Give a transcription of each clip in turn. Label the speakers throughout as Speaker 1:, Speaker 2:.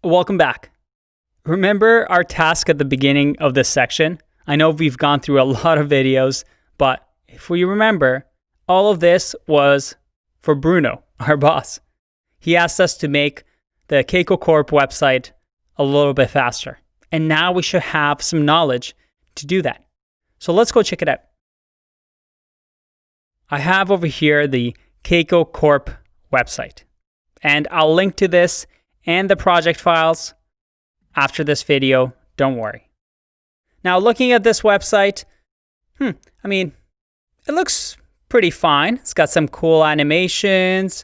Speaker 1: Welcome back. Remember our task at the beginning of this section? I know we've gone through a lot of videos, but if we remember, all of this was for Bruno, our boss. He asked us to make the Keiko Corp website a little bit faster. And now we should have some knowledge to do that. So let's go check it out. I have over here the Keiko Corp website. And I'll link to this and the project files after this video, don't worry. Now looking at this website, it looks pretty fine. It's got some cool animations.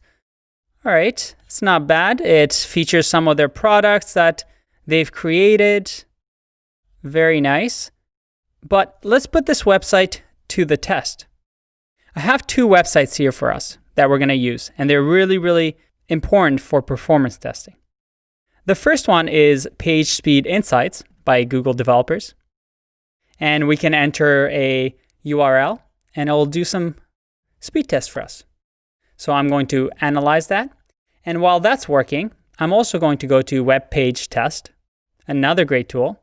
Speaker 1: All right, it's not bad. It features some of their products that they've created. Very nice. But let's put this website to the test. I have two websites here for us that we're going to use, and they're really, really important for performance testing. The first one is PageSpeed Insights by Google developers. And we can enter a URL and it will do some speed tests for us. So I'm going to analyze that. And while that's working, I'm also going to go to Web Page Test, another great tool.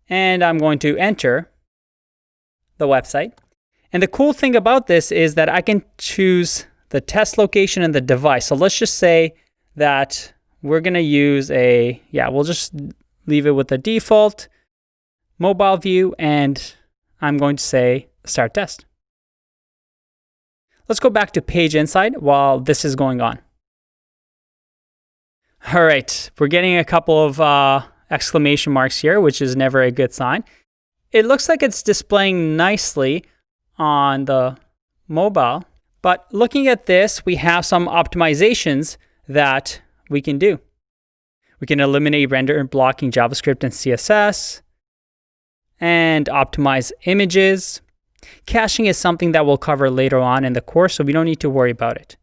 Speaker 1: And I'm going to enter the website. And the cool thing about this is that I can choose the test location and the device. So let's just say that we're going to use we'll just leave it with the default mobile view, and I'm going to say start test. Let's go back to Page Insight while this is going on. All right, we're getting a couple of exclamation marks here, which is never a good sign. It looks like it's displaying nicely on the mobile, but looking at this, we have some optimizations that we can do. We can eliminate render blocking JavaScript and CSS and optimize images. Caching is something that we'll cover later on in the course, so we don't need to worry about it.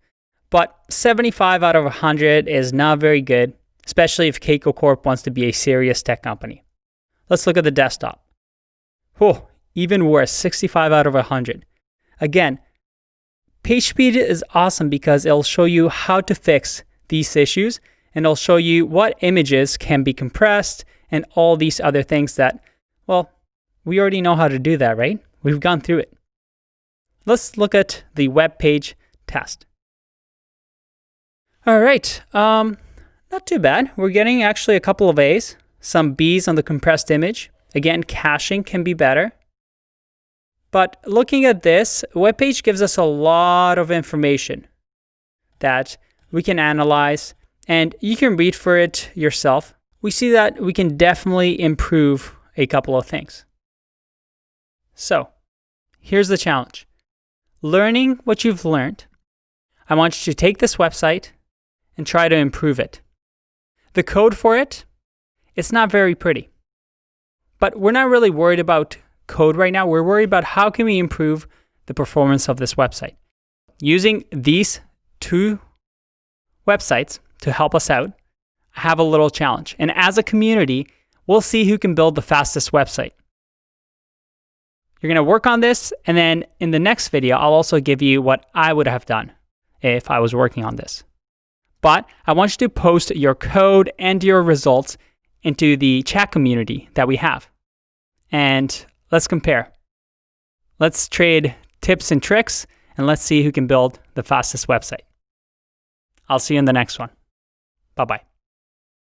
Speaker 1: But 75 out of 100 is not very good, especially if Keiko Corp wants to be a serious tech company. Let's look at the desktop. Even worse, 65 out of 100. Again, PageSpeed is awesome because it'll show you how to fix these issues, and it'll show you what images can be compressed and all these other things that, well, we already know how to do that, right? We've gone through it. Let's look at the web page test. All right, not too bad. We're getting actually a couple of A's, some B's on the compressed image. Again, caching can be better. But looking at this, web page gives us a lot of information that we can analyze, and you can read for it yourself. We see that we can definitely improve a couple of things. So here's the challenge. Learning what you've learned, I want you to take this website and try to improve it. The code for it, it's not very pretty. But we're not really worried about code right now. We're worried about how can we improve the performance of this website. Using these two websites to help us out, I have a little challenge. And as a community, we'll see who can build the fastest website. You're going to work on this, and then in the next video, I'll also give you what I would have done if I was working on this. But I want you to post your code and your results into the chat community that we have. And let's compare. Let's trade tips and tricks, and let's see who can build the fastest website. I'll see you in the next one. Bye-bye.